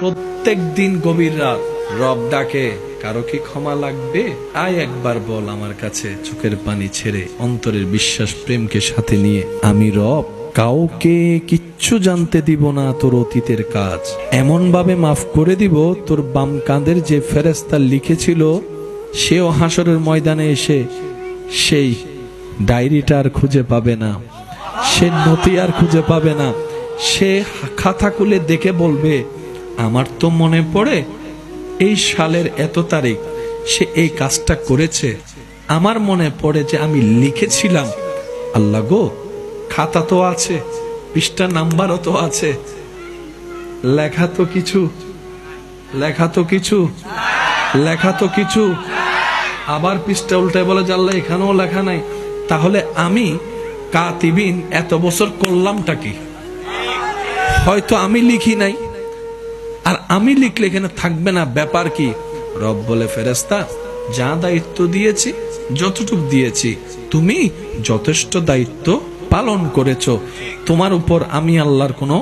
প্রত্যেক দিন গভীর রাত রব ডাকে, কারো কি ক্ষমা লাগবে? আয় একবার বল আমার কাছে, চোখের পানি ছেড়ে অন্তরের বিশ্বাস প্রেমকে সাথে নিয়ে। আমি রব, কাউকে কিচ্ছু জানতে দিব না তোর অতীতের কাজ। এমন ভাবে মাফ করে দিব, তোর বাম কাঁধের যে ফেরেশতা লিখেছিল সেও হাসরের ময়দানে এসে সেই ডায়েরিটা আর খুঁজে পাবে না, সে নথি আর খুঁজে পাবে না। সে খাতা খুলে দেখে বলবে, আমার তো মনে পড়ে এই সালের এত তারিখ সে এই কাজটা করেছে। আমার মনে পড়ে যে আমি লিখেছিলাম। আল্লাহ গো, খাতা তো আছে, পৃষ্ঠা নাম্বারও তো আছে, লেখা তো কিছু আবার পৃষ্ঠা উল্টায় বলে যে আল্লাহ এখানেও লেখা নাই। তাহলে আমি কাতিবিন এত বছর করলামটা কি? হয়তো আমি লিখি নাই, আর আমি লিখলে এখানে থাকবে না, ব্যাপার কি? রব বলে, ফেরেশতা যা দায়িত্ব দিয়েছি, যতটুক দিয়েছি, তুমি যথেষ্ট দায়িত্ব পালন করেছো। তোমার উপর আমি আল্লাহর কোনো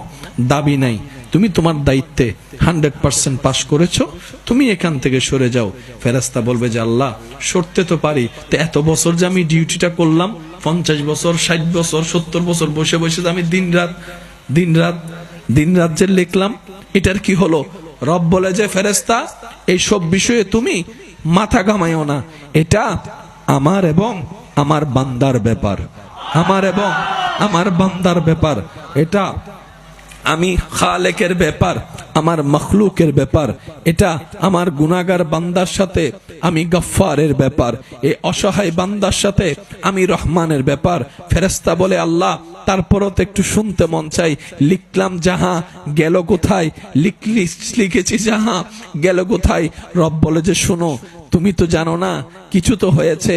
দাবি নাই, তুমি তোমার দায়িত্বে 100% পাস করেছো, তুমি এখান থেকে সরে যাও। ফেরেশতা বলবে যে আল্লাহ, সরতে তো পারি, তো এত বছর যে আমি ডিউটিটা করলাম, 50 বছর, 60 বছর, 70 বছর বসে বসে আমি দিন রাত যে লিখলাম, এটার কি হলো? রব বলে যে ফেরেশতা, এই সব বিষয়ে তুমি মাথা ঘামাইও না, এটা আমার এবং আমার বান্দার ব্যাপার, আমার ব্যাপার। এটা আমি খালেকের ব্যাপার, আমার মখলুকের ব্যাপার। এটা আমার গুনাহগার বান্দার সাথে আমি গফফারের ব্যাপার, এই অসহায় বান্দার সাথে আমি রহমানের ব্যাপার। ফেরেশতা বলে আল্লাহ, তারপরও তো একটু শুনতে মন চাই, লিখলাম যাহা গেল কোথায়, লিখেছি যাহা গেল কোথায়? রব বলে যে শোনো, তুমি তো জানো না, কিছু তো হয়েছে।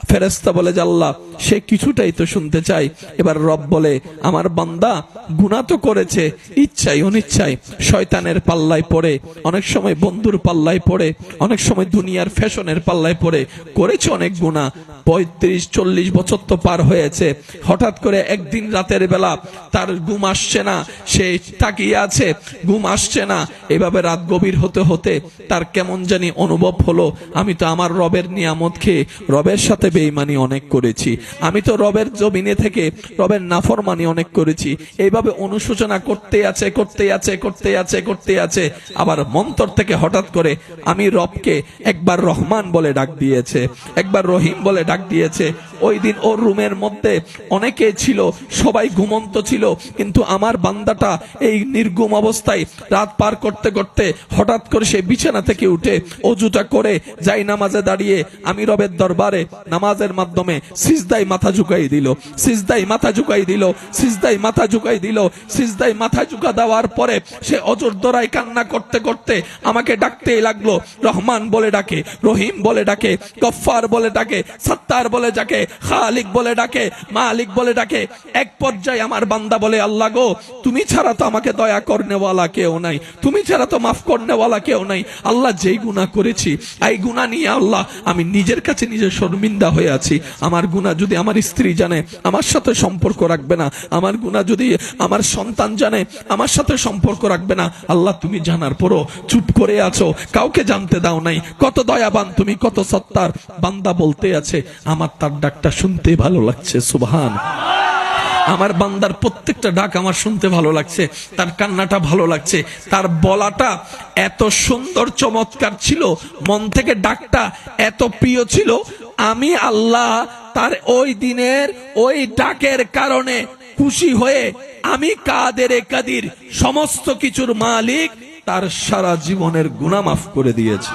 ফেরেশতা বলে যে আল্লাহ, সে কিছুটাই তো শুনতে চাই। এবার রব বলে, আমার বান্দা গুনাহ তো করেছে, ইচ্ছাই অনিচ্ছায়, শয়তানের পাল্লায় পড়ে, অনেক সময় বন্ধুর পাল্লায় পড়ে, অনেক সময় দুনিয়ার ফ্যাশনের পাল্লায় পড়ে, করেছে অনেক গুনাহ। 35-40 বছর তো পার হয়েছে। হঠাৎ করে একদিন রাতের বেলা তার ঘুম আসছে না, সে তাকিয়ে আছে, ঘুম আসছে না। এভাবে রাত গভীর হতে হতে তার কেমন জানি অনুভব হলো, আমি তো আমার রবের নিয়ামত খেয়ে রবের সাথে বেঈমানি অনেক করেছি, আমি তো রবের জমিনে থেকে রবের নাফরমানি অনেক করেছি। এইভাবে অনুশোচনা করতে আছে। আবার মন্তর থেকে হঠাৎ করে আমি রবকে একবার রহমান বলে ডাক দিয়েছে, একবার রহিম বলে ডাক দিয়েছে। ওই দিন ওর রুমের মধ্যে অনেকে ছিল, সবাই ঘুমন্ত ছিল, কিন্তু আমার বান্দাটা এই নির্গুম অবস্থায় রাত পার করতে করতে হঠাৎ করে সে বিছানা থেকে উঠে অজুটা করে যাই নামাজে দাঁড়িয়ে আমি রবের দরবারে নামাজের মাধ্যমে সিজদায় মাথা ঝুঁকাই দিল। দেওয়ার পরে সে অজর দরায় কান্না করতে করতে আমাকে ডাকতেই লাগলো। রহমান বলে ডাকে, রহিম বলে ডাকে, গফফার বলে ডাকে, সত্তার বলে ডাকে, খালিক বলে ডাকে, মালিক বলে ডাকে। এক পর্যায়ে আমার বান্দা বলে, আল্লাহ গো, তুমি ছাড়া তো আমাকে দয়া করনেওয়ালা কেউ নাই, তুমি ছাড়া তো মাফ করনেওয়ালা কেউ নাই। আল্লাহ, যেই গুনাহ করেছি, এই গুনাহ নিয়ে আল্লাহ আমি নিজের কাছে নিজে শর্মিন্দা হয়ে আছি। আমার গুনাহ যদি আমার স্ত্রী জানে, আমার সাথে সম্পর্ক রাখবে না। আমার গুনাহ যদি আমার সন্তান জানে, আমার সাথে সম্পর্ক রাখবে না। আল্লাহ, তুমি জানার পরও চুপ করে আছো, কাউকে জানতে দাও নাই। কত দয়াবান তুমি, কত সত্তার। বান্দা বলতে আছে, আমার তার ডাকটা শুনতে ভালো লাগছে। সুবহান। আমার বান্দার প্রত্যেকটা ডাক আমার শুনতে ভালো লাগছে, তার কান্নাটা ভালো লাগছে, তার বলাটা এত সুন্দর চমৎকার ছিল, মন থেকে ডাকটা এত প্রিয় ছিল। আমি আল্লাহ তার ওই দিনের ওই ডাকের কারণে খুশি হয়ে আমি কাদের কাদির, সমস্ত কিছুর মালিক, তার সারা জীবনের গুনাহ মাফ করে দিয়েছি।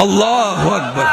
আল্লাহু আকবার।